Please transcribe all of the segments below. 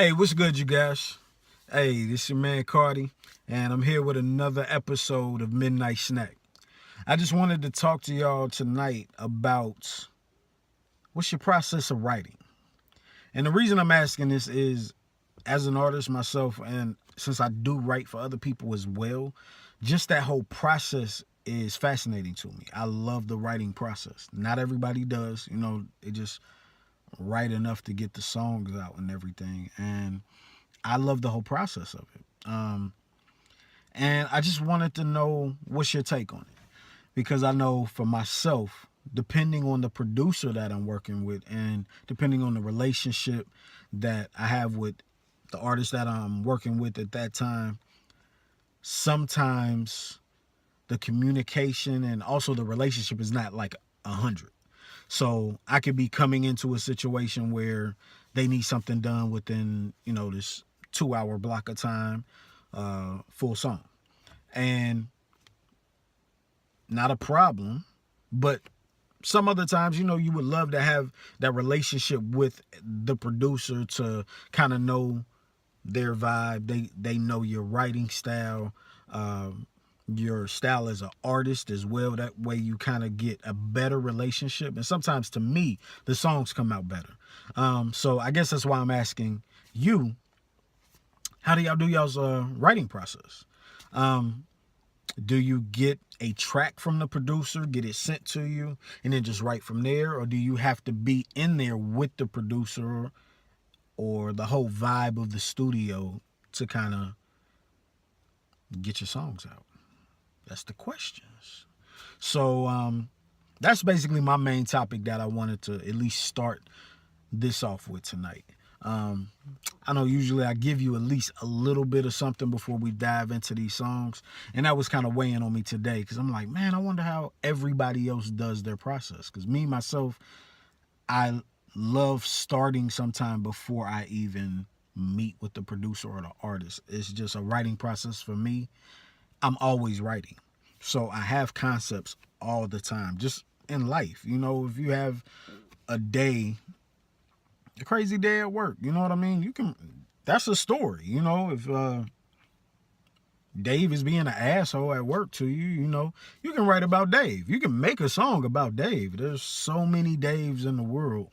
Hey, what's good, you guys? Hey, this is your man Cardi, and I'm here with another episode of Midnight Snack. I just wanted to talk to y'all tonight about what's your process of writing. And the reason I'm asking this is, as an artist myself, and since I do write for other people as well, just that whole process is fascinating to me. I love the writing process. Not everybody does, they just write enough to get the songs out and everything. And I love the whole process of it. And I just wanted to know what's your take on it. Because I know for myself, depending on the producer that I'm working with and depending on the relationship that I have with the artist that I'm working with at that time, sometimes the communication and also the relationship is not like 100. So I could be coming into a situation where they need something done within, this 2-hour block of time, full song. And not a problem, but some other times, you would love to have that relationship with the producer to kind of know their vibe. They know your writing style, your style as an artist as well. That way you kind of get a better relationship. And sometimes, to me, the songs come out better. So I guess that's why I'm asking you, how do y'all do y'all's writing process? Do you get a track from the producer, get it sent to you, and then just write from there? Or do you have to be in there with the producer or the whole vibe of the studio to kind of get your songs out? That's the questions. So that's basically my main topic that I wanted to at least start this off with tonight. I know usually I give you at least a little bit of something before we dive into these songs, and that was kind of weighing on me today because I'm like, man, I wonder how everybody else does their process. Because me, myself, I love starting sometime before I even meet with the producer or the artist. It's just a writing process for me. I'm always writing. So I have concepts all the time, just in life. If you have a crazy day at work, you know what I mean? That's a story, if Dave is being an asshole at work to you, you can write about Dave. You can make a song about Dave. There's so many Daves in the world.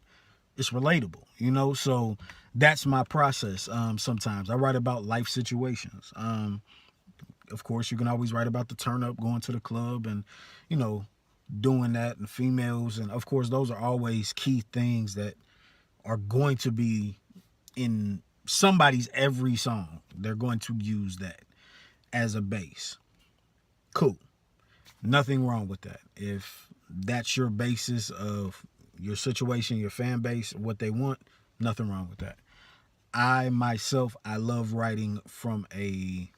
It's relatable, so that's my process. Sometimes I write about life situations. Of course, you can always write about the turn up, going to the club and, doing that, and females. And of course, those are always key things that are going to be in somebody's every song. They're going to use that as a base. Cool. Nothing wrong with that. If that's your basis of your situation, your fan base, what they want, nothing wrong with that. I myself, I love writing from a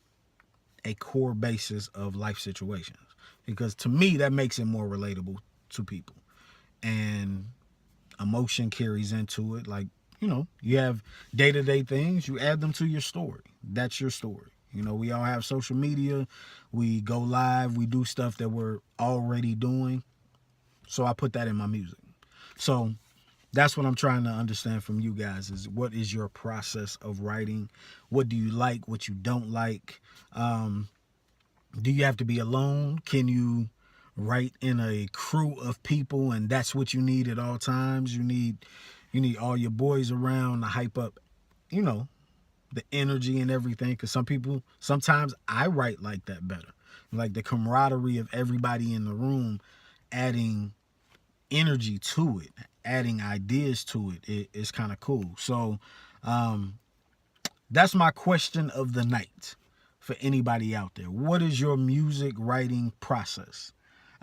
core basis of life situations, because to me that makes it more relatable to people, and emotion carries into it. Like, you have day-to-day things, you add them to your story. That's your story. We all have social media, we go live, we do stuff that we're already doing, so I put that in my music. So that's what I'm trying to understand from you guys, is what is your process of writing? What do you like? What you don't like? Do you have to be alone? Can you write in a crew of people and that's what you need at all times? You need all your boys around to hype up, the energy and everything. Because sometimes I write like that better. Like the camaraderie of everybody in the room, adding energy to it, adding ideas to it is kind of cool. So that's my question of the night for anybody out there. What is your music writing process?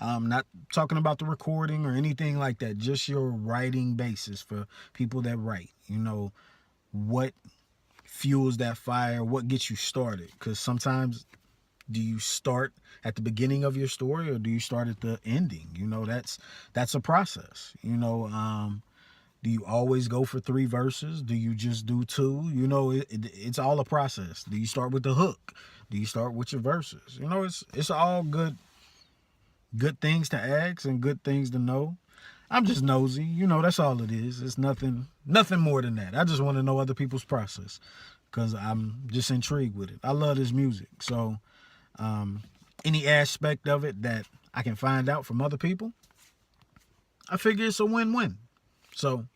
Not talking about the recording or anything like that, just your writing basis for people that write. What fuels that fire? What gets you started? Because sometimes, do you start at the beginning of your story or do you start at the ending? That's a process. Do you always go for 3 verses? Do you just do 2? It's all a process. Do you start with the hook? Do you start with your verses? It's all good things to ask and good things to know. I'm just nosy. You know, that's all it is. It's nothing more than that. I just want to know other people's process because I'm just intrigued with it. I love this music. So any aspect of it that I can find out from other people, I figure it's a win-win. So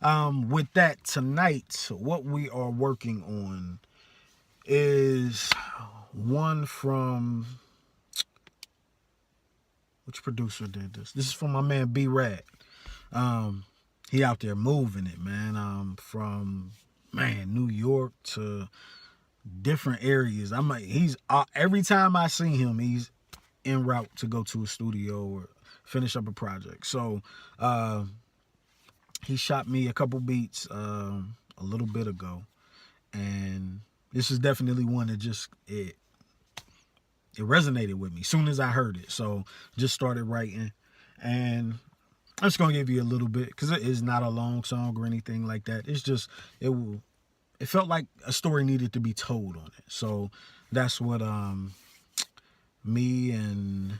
with that, tonight, what we are working on is one from... Which producer did this? This is from my man B Rad. He out there moving it, man. From New York to different areas. He's every time I see him, he's en route to go to a studio or finish up a project. So he shot me a couple beats a little bit ago, and this is definitely one that just it resonated with me as soon as I heard it. So just started writing, and I'm just gonna give you a little bit because it is not a long song or anything like that. It's just it felt like a story needed to be told on it. So that's what me and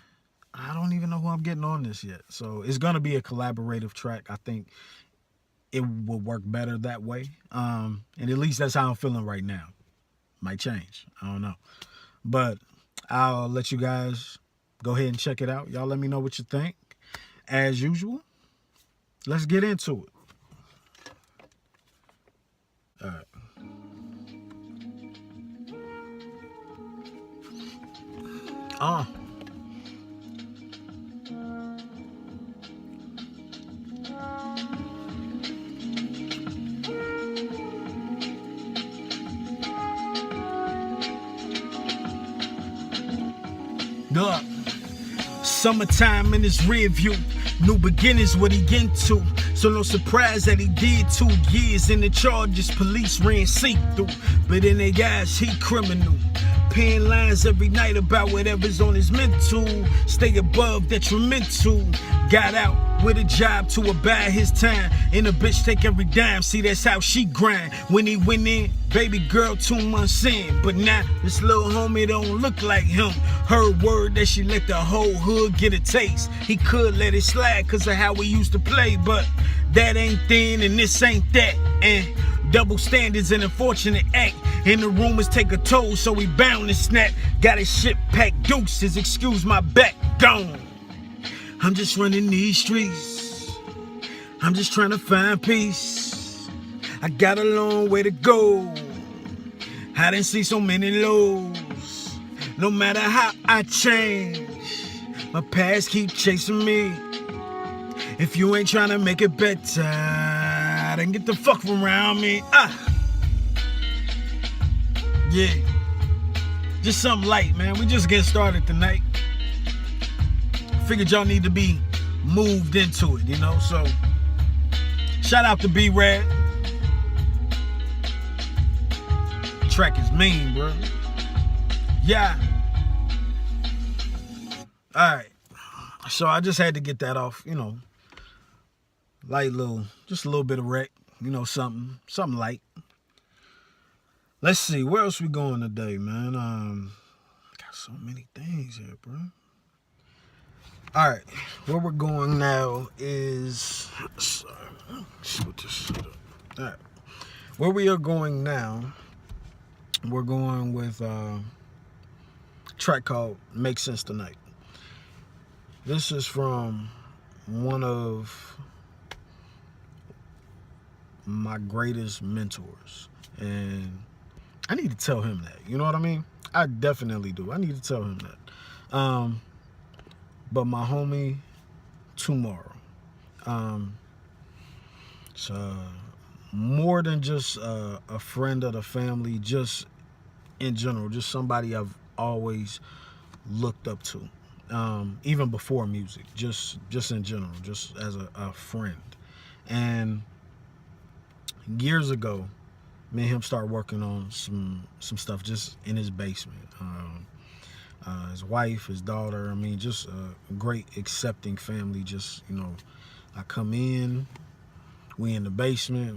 I don't even know who I'm getting on this yet. So it's gonna be a collaborative track. I think it will work better that way. And at least that's how I'm feeling right now. Might change. I don't know. But I'll let you guys go ahead and check it out. Y'all let me know what you think. As usual, let's get into it. All right. Look, summertime in his rear view. New beginnings, what he into. So no surprise that he did 2 years in the charges. Police ran see-through, but in their eyes, he criminal. Paying lines every night about whatever's on his mental. Stay above detrimental. Got out with a job to abide his time. And a bitch take every dime. See, that's how she grind. When he went in, baby girl 2 months in. But now this little homie don't look like him. Heard word that she let the whole hood get a taste. He could let it slide cause of how we used to play. But that ain't thin and this ain't that. And double standards an unfortunate act. And the rumors take a toll, so we bound to snap. Got his shit packed, deuces, excuse my back, gone. I'm just running these streets. I'm just trying to find peace. I got a long way to go. I didn't see so many lows. No matter how I change, my past keep chasing me. If you ain't trying to make it better, then get the fuck from around me. Yeah, just something light, man. We just getting started tonight. Figured y'all need to be moved into it, you know? So, shout out to B-Rad. Track is mean, bro. Yeah. Alright. So, I just had to get that off, you know. Light little, just a little bit of wreck. You know, something light. Let's see, where else we going today, man? Got so many things here, bro. All right, where we're going now is... Sorry, switch this shit up. All right, where we are going now, we're going with a track called Make Sense Tonight. This is from one of my greatest mentors, and I need to tell him that. You know what I mean? I definitely do. I need to tell him that. But my homie, Tomorrow. It's more than just a friend of the family, just in general, just somebody I've always looked up to. Even before music, just in general, just as a friend. And years ago, me and him started working on some stuff just in his basement. His wife, his daughter, I mean, just a great accepting family. Just, you know, I come in, we in the basement,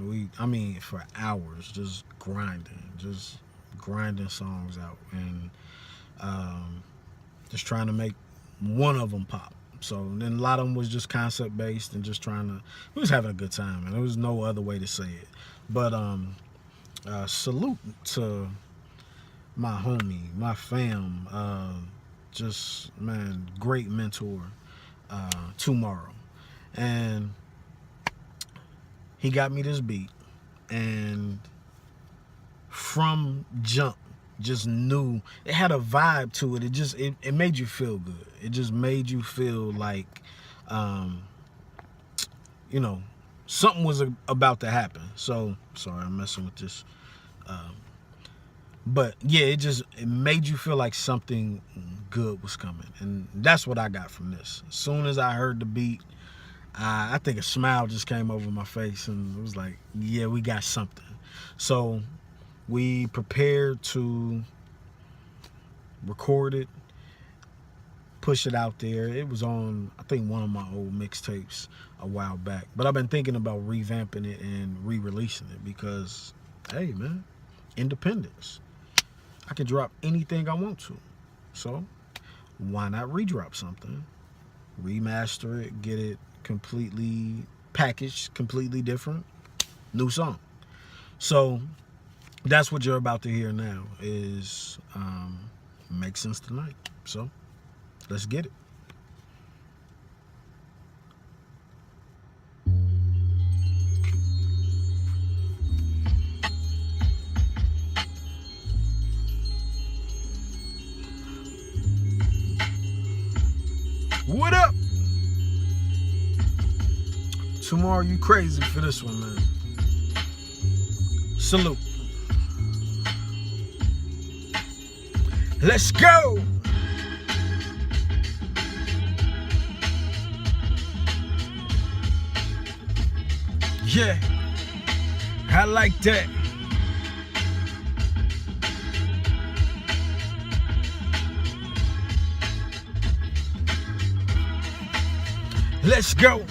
for hours, just grinding songs out, and just trying to make one of them pop. So then a lot of them was just concept based and just we was having a good time, and there was no other way to say it. But salute to my homie, my fam, just, man, great mentor, Tomorrow. And he got me this beat, and from jump, just knew it had a vibe to it. It made you feel good. It just made you feel like, something was about to happen. So, sorry, I'm messing with this. But yeah, it made you feel like something good was coming. And that's what I got from this. As soon as I heard the beat, I think a smile just came over my face, and it was like, yeah, we got something. So we prepared to record it, push it out there. It was on, I think, one of my old mixtapes a while back. But I've been thinking about revamping it and re-releasing it because, hey, man, independence. I can drop anything I want to. So why not re-drop something, remaster it, get it completely packaged, completely different, new song. So that's what you're about to hear now is Make Sense Tonight. So let's get it. What up? Tomorrow, you crazy for this one, man. Salute. Let's go. Yeah, I like that. Let's go.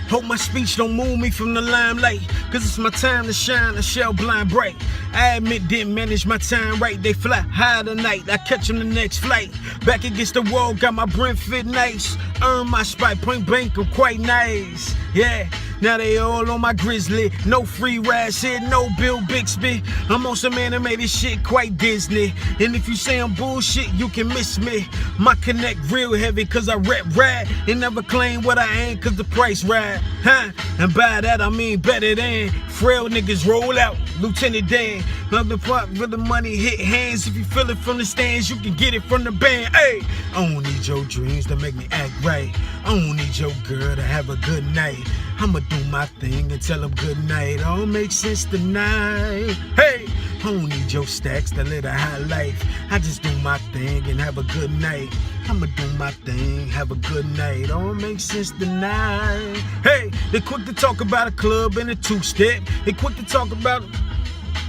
Hope my speech don't move me from the limelight, cause it's my time to shine and shell blind bright. I admit didn't manage my time right. They fly high tonight, I catch them the next flight. Back against the wall, got my Brent fit nice. Earn my spot, point blank, I'm quite nice. Yeah, now they all on my grizzly. No free rides here, no Bill Bixby. I'm on some animated shit, quite Disney. And if you say I'm bullshit, you can miss me. My connect real heavy, cause I rep rad. And never claim what I ain't, cause the price ride. Huh? And by that I mean better than. Frail niggas roll out, Lieutenant Dan. Love the part where the money hit hands. If you feel it from the stands, you can get it from the band. Hey, I don't need your dreams to make me act right. I don't need your girl to have a good night. I'ma do my thing and tell them good night. All makes sense tonight. Hey, I don't need your stacks to live a high life. I just do my thing and have a good night. I'ma do my thing, have a good night. All makes sense tonight. Hey, they quick to talk about a club and a two-step. They quick to talk about... man,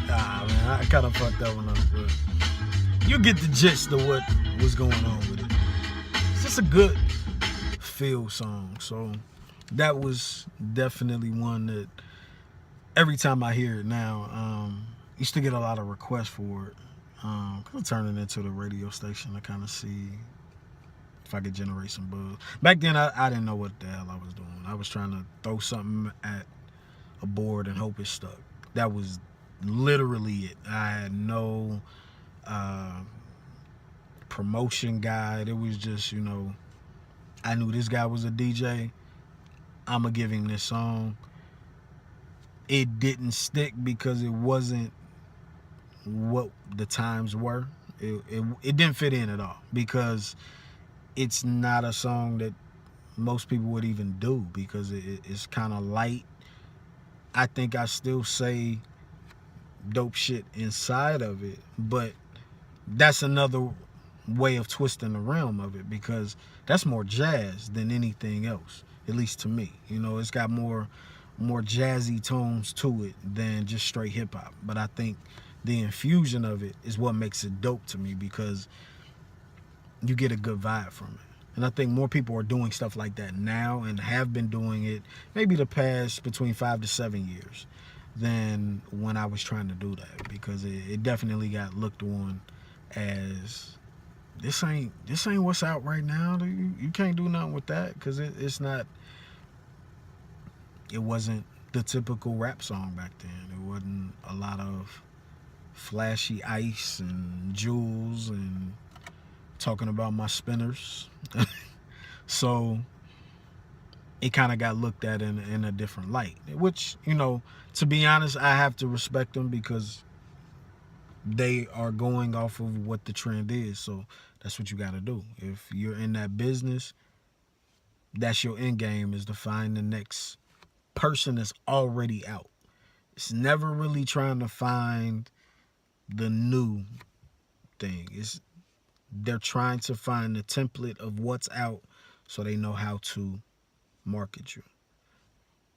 I kind of fucked that one up, but you get the gist of what was going on with it. It's just a good feel song. So that was definitely one that every time I hear it now, used to get a lot of requests for it. Cause I'm turning into the radio station to kind of see if I could generate some buzz. Back then, I didn't know what the hell I was doing. I was trying to throw something at a board and hope it stuck. That was literally it. I had no promotion guide. It was just, I knew this guy was a DJ. I'ma give him this song. It didn't stick because it wasn't what the times were. It didn't fit in at all because it's not a song that most people would even do because it's kind of light. I think I still say dope shit inside of it, but that's another way of twisting the realm of it because that's more jazz than anything else, at least to me. It's got more jazzy tones to it than just straight hip-hop. But I think the infusion of it is what makes it dope to me because you get a good vibe from it. And I think more people are doing stuff like that now and have been doing it maybe the past between 5 to 7 years than when I was trying to do that because it definitely got looked on as this ain't what's out right now. You can't do nothing with that because it's not. It wasn't the typical rap song back then. It wasn't a lot of flashy ice and jewels and talking about my spinners. So it kind of got looked at in a different light, which, to be honest, I have to respect them because they are going off of what the trend is. So that's what you got to do. If you're in that business, that's your end game, is to find the next person that's already out. It's never really trying to find the new thing. They're trying to find the template of what's out so they know how to market you.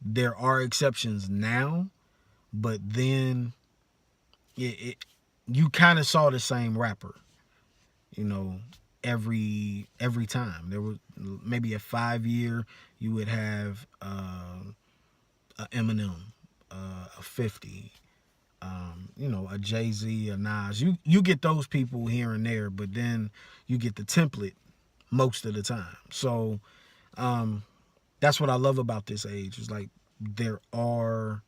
There are exceptions now, but then you kind of saw the same rapper, every time. There was maybe a 5-year, you would have a Eminem, a 50, a Jay-Z, a Nas. You get those people here and there, but then you get the template most of the time. So that's what I love about this age. It's like there are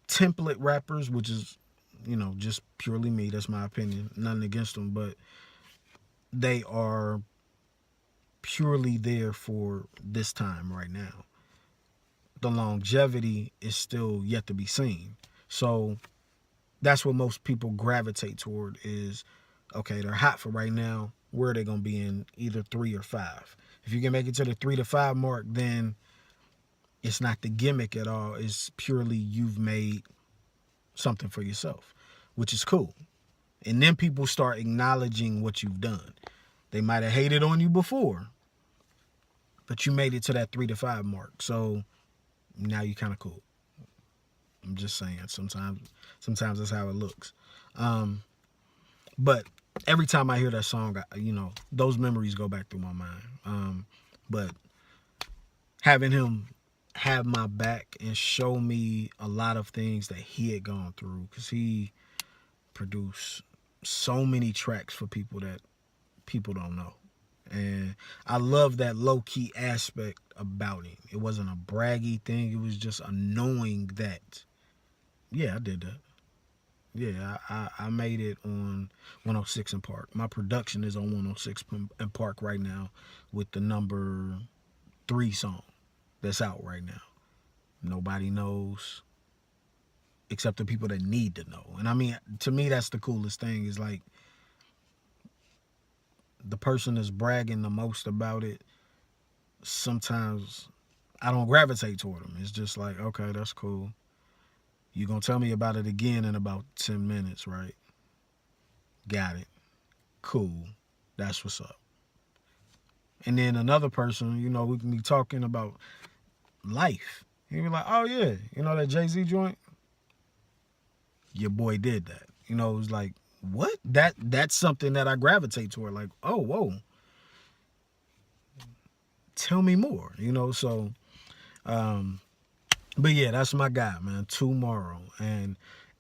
template rappers, which is, just purely me. That's my opinion. Nothing against them, but they are purely there for this time right now. The longevity is still yet to be seen. So that's what most people gravitate toward is, okay, they're hot for right now. Where are they going to be in either 3 or 5? If you can make it to the 3 to 5 mark, then it's not the gimmick at all. It's purely you've made something for yourself, which is cool. And then people start acknowledging what you've done. They might have hated on you before, but you made it to that 3 to 5 mark. So now you're kind of cool. I'm just saying, sometimes that's how it looks. But every time I hear that song, those memories go back through my mind. But having him have my back and show me a lot of things that he had gone through, because he produced so many tracks for people that people don't know. And I love that low-key aspect about him. It wasn't a braggy thing. It was just a knowing that, yeah, I did that. Yeah, I made it on 106 in Park. My production is on 106 in Park right now with the number 3 song that's out right now. Nobody knows except the people that need to know. And I mean, to me, that's the coolest thing, is like the person that's bragging the most about it, sometimes I don't gravitate toward them. It's just like, okay, that's cool. You're going to tell me about it again in about 10 minutes, right? Got it. Cool. That's what's up. And then another person, we can be talking about life. You be like, oh yeah, that Jay-Z joint? Your boy did that. It was like, what? That's something that I gravitate toward. Like, oh, whoa. Tell me more, so but yeah, that's my guy, man, Tomorrow. And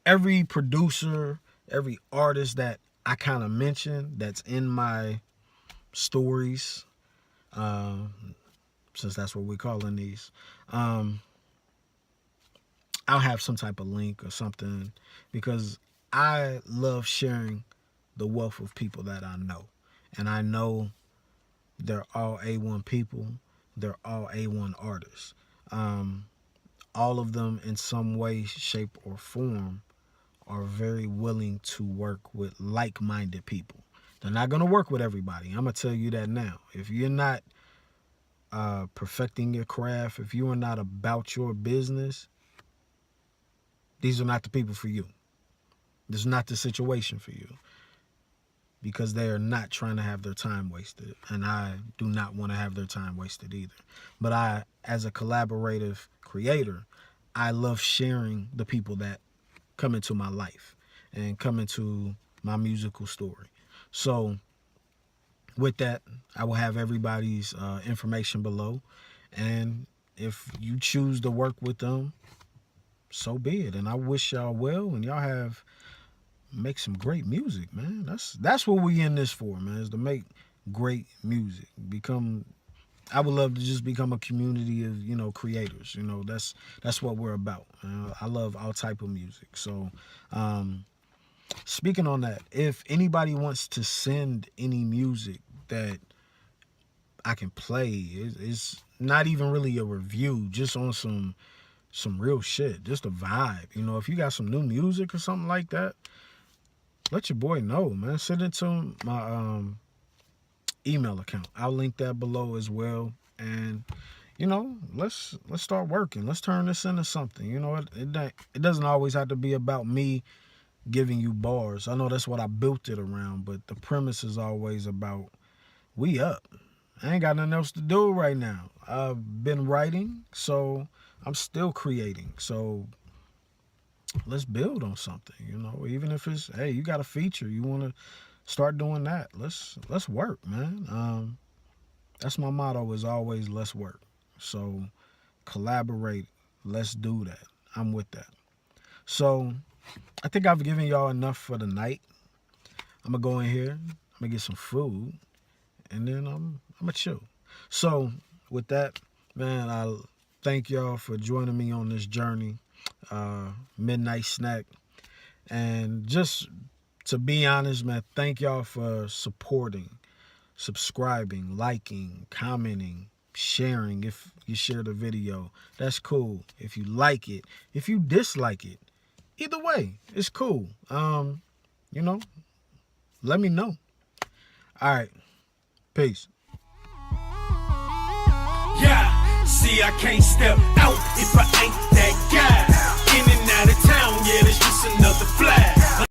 every producer, every artist that I kind of mention that's in my stories, since that's what we're calling these, I'll have some type of link or something, because I love sharing the wealth of people that I know. And I know they're all A1 people. They're all A1 artists. All of them in some way, shape, or form are very willing to work with like-minded people. They're not going to work with everybody. I'm going to tell you that now. If you're not perfecting your craft, if you are not about your business, these are not the people for you. This is not the situation for you, because they are not trying to have their time wasted, and I do not want to have their time wasted either. But I, as a collaborative creator, I love sharing the people that come into my life and come into my musical story. So with that, I will have everybody's information below, and if you choose to work with them, so be it. And I wish y'all well, and y'all have make some great music, man. That's what we in this for, man, is to make great music. I would love to just become a community of, creators. That's what we're about. I love all type of music. So speaking on that, if anybody wants to send any music that I can play, it's not even really a review, just on some real shit, just a vibe. If you got some new music or something like that, let your boy know, man. Send it to my email account. I'll link that below as well. And let's start working. Let's turn this into something. It doesn't always have to be about me giving you bars. I know that's what I built it around, but the premise is always about we up. I ain't got nothing else to do right now. I've been writing, so I'm still creating. So let's build on something, even if it's, hey, you got a feature, you want to start doing that. Let's work, man. That's my motto, is always let's work. So collaborate. Let's do that. I'm with that. So I think I've given y'all enough for the night. I'm going to go in here. I'm going to get some food. And then I'm going to chill. So with that, man, I thank y'all for joining me on this journey. Midnight Snack. And just to be honest, man, thank y'all for supporting, subscribing, liking, commenting, sharing. If you share the video, that's cool. If you like it, if you dislike it, either way, it's cool. Let me know. All right. Peace. Yeah, see, I can't step out if I ain't that guy. In and out of town, yeah, that's just another flag.